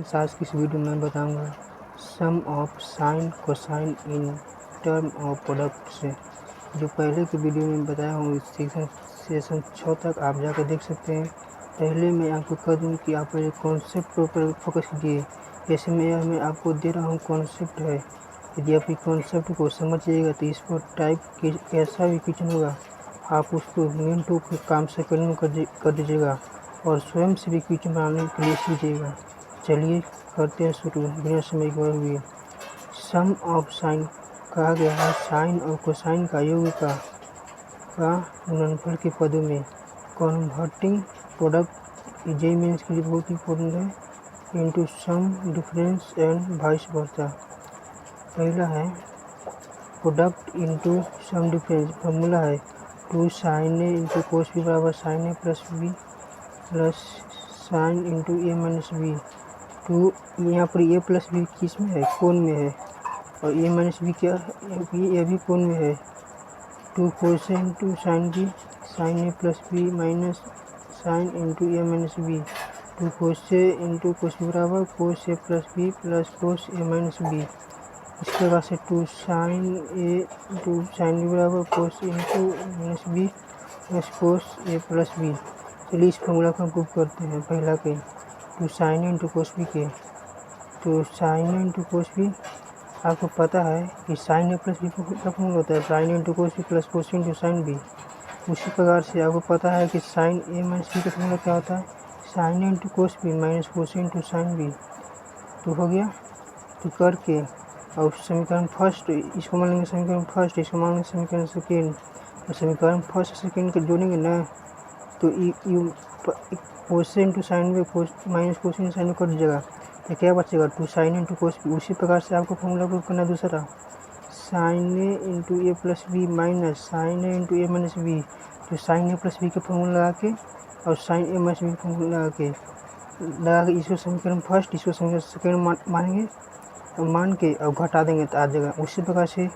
Friends, आज की इस वीडियो में बताऊंगा sum of sine cosine in term of product से। जो पहले की वीडियो में बताया हूँ सेशन 6 तक आप जाकर देख सकते हैं। पहले मैं आपको कह दूँ कि आप पहले कॉन्सेप्ट पर फोकस कीजिए। जैसे मैं आपको दे रहा हूँ कॉन्सेप्ट है, यदि आप कॉन्सेप्ट को समझिएगा तो इस पर टाइप कैसा भी क्वेश्चन होगा आप उसको मिनट के काम सेकंड में कर दीजिएगा और स्वयं से भी क्वेश्चन बनाने के लिए सीखिएगा। चलिए करते हैं शुरू बिना समय गए हुए। सम ऑफ साइन कहा गया है साइन और कोसाइन का योग का गुणनफल के पदों में कन्वर्टिंग प्रोडक्ट जे मीन्स के लिए बहुत इंपॉर्टेंट है into sum difference and vice versa. पहला है product into sum difference. Formula है 2 sine A into cos B बराबर sine A plus B plus sine into A minus B. टू यहाँ पर ए प्लस बी किस में है, कोण में है, और ए माइनस बी क्या है, ये भी कोण में है। 2 cos A into sine B sine A plus B minus sine into A minus B. 2 cos A into cos B बराबर cos A plus B plus cos A minus B. इसके बाद से 2 sine A into sine B बराबर cos into minus B plus cos A plus B. चलिए इस formula को हम prove करते हैं। पहला के 2 साइन इंटू कोस बी के, तो साइन इंटू कोस बी आपको पता है कि साइन ए प्लस बी का फॉर्मूला होता है sine into cos B plus cos into sine B. उसी प्रकार से आपको पता है कि साइन ए माइनस बी का फॉर्मूला क्या होता है sine into cos B minus cos into sine B. तो हो गया। तो करके और समीकरण फर्स्ट इसको मान लेंगे समीकरण फर्स्ट, इसको मान लेंगे समीकरण सेकेंड, और समीकरण फर्स्ट सेकेंड को जोड़ेंगे ना तो cos into sine B minus cos into sine B cut जाएगा तो क्या बचेगा 2 साइन इंटू कोस बी। उसी प्रकार से आपको फॉर्मूला प्रूव करना दूसरा sign A into A plus B minus sign A into A minus B. तो साइन ए प्लस बी का फॉर्मूला लगा के और साइन ए माइनस बी का फॉर्मूला लगा के इसको समीकरण फर्स्ट इसको समीकरण सेकेंड मानेंगे और मान के और घटा देंगे तो आ जाएगा। उसी प्रकार से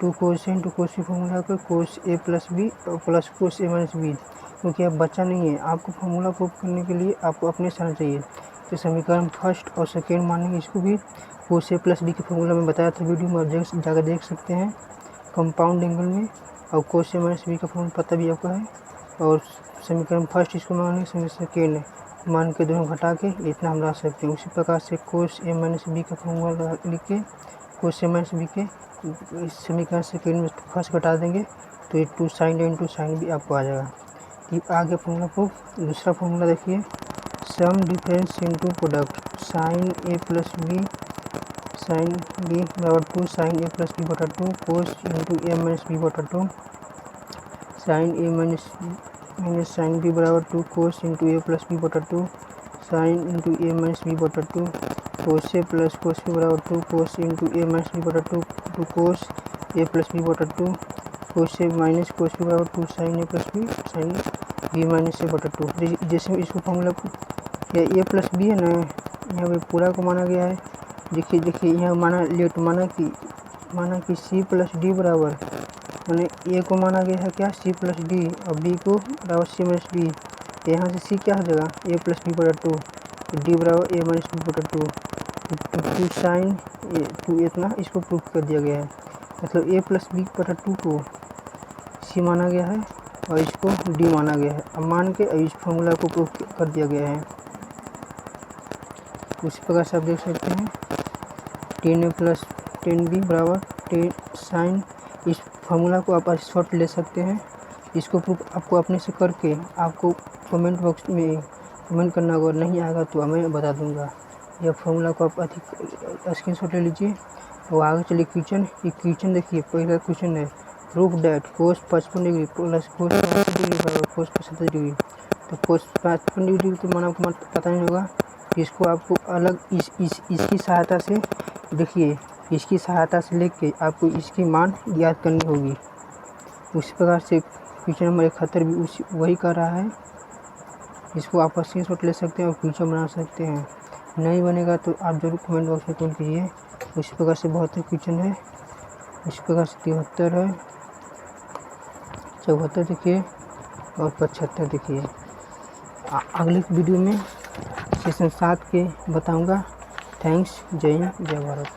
2 cos A into cos B formula को कोस ए प्लस बी और plus cos A minus B, क्योंकि अब बच्चा नहीं है। आपको फॉर्मूला प्रूव करने के लिए आपको अपने से आना चाहिए। तो समीकरण फर्स्ट और सेकेंड मानेंगे इसको भी कोस ए प्लस बी के फॉर्मूला में बताया था वीडियो में, आप जाकर देख सकते हैं कंपाउंड एंगल में। और कोस ए माइनस बी का फॉर्मूला पता भी आपका है। और समीकरण फर्स्ट इसको मानेंगे समीकरण सेकेंड मान के दोनों घटा के इतना हम ला सकते हैं। उसी प्रकार से कोस ए माइनस बी का फॉर्मूला लिख के कोस ए माइनस बी के समीकरण सेकेंड में फर्स्ट घटा देंगे तो ये 2 sine A into sine B आपको आ जाएगा। आगे फॉर्मूला प्रूफ दूसरा फॉर्मूला देखिए sum difference into product sine A plus B sine B बराबर 2 साइन ए प्लस बी बटा 2 cos into A minus B बटा 2 sine A minus sine B बराबर 2 cos into A plus B बटा 2 sine into A minus B बटा 2 cos A plus cos B बराबर 2 cos into A minus B बटा 2 cos A plus B बटा 2 cos A minus cos B बराबर 2 sine A plus B sine B minus A बटा 2। जैसे इसको formula या ए plus B है ना, यहाँ पे पूरा को माना गया है। देखिए यहाँ माना कि सी प्लस डी बराबर मैंने ए को माना गया है क्या सी प्लस डी और बी को बराबर सी माइनस डी। यहाँ से सी क्या हो जाएगा ए प्लस बी बटा 2 तो डी बराबर ए माइनस बी बटा 2 2 साइन ए 2 इतना इसको प्रूफ कर दिया गया है। मतलब ए प्लस बी बटा 2 को सी माना गया है और इसको डी माना गया है। अब मान के इस फॉर्मूला को प्रूफ कर दिया गया है। उसी प्रकार से आप देख सकते हैं 10a प्लस 10b बराबर 10 साइन। इस फार्मूला को आप शॉर्ट ले सकते हैं। इसको प्रूफ आपको अपने से करके आपको कमेंट बॉक्स में कमेंट करना होगा, नहीं आएगा तो मैं बता दूंगा। यह फार्मूला को आप अधिक स्क्रीनशॉट ले लीजिए और आगे चलिए क्वेश्चन। ये क्वेश्चन देखिए पहला क्वेश्चन है proof that cos 55 degree plus cos 65 degree बराबर कोस 75 डिग्री। तो कोस 55 डिग्री तो माना आपको पता नहीं होगा, इसको आपको अलग इसकी सहायता से देखिए, इसकी सहायता से लेके आपको इसकी मान याद करनी होगी। उसी प्रकार से क्वेश्चन नंबर 71 भी वही कर रहा है। इसको आप स्क्रीनशॉट ले सकते हैं और क्वेश्चन बना सकते हैं। नहीं बनेगा तो आप जरूर कमेंट बॉक्स में कमेंट कीजिए। उसी प्रकार से बहुत ही क्वेश्चन है। इस प्रकार से 73 है, 74 देखिए और 75 देखिए। अगले वीडियो में सेशन 7 के बताऊंगा। थैंक्स। जय हिंद, जय भारत।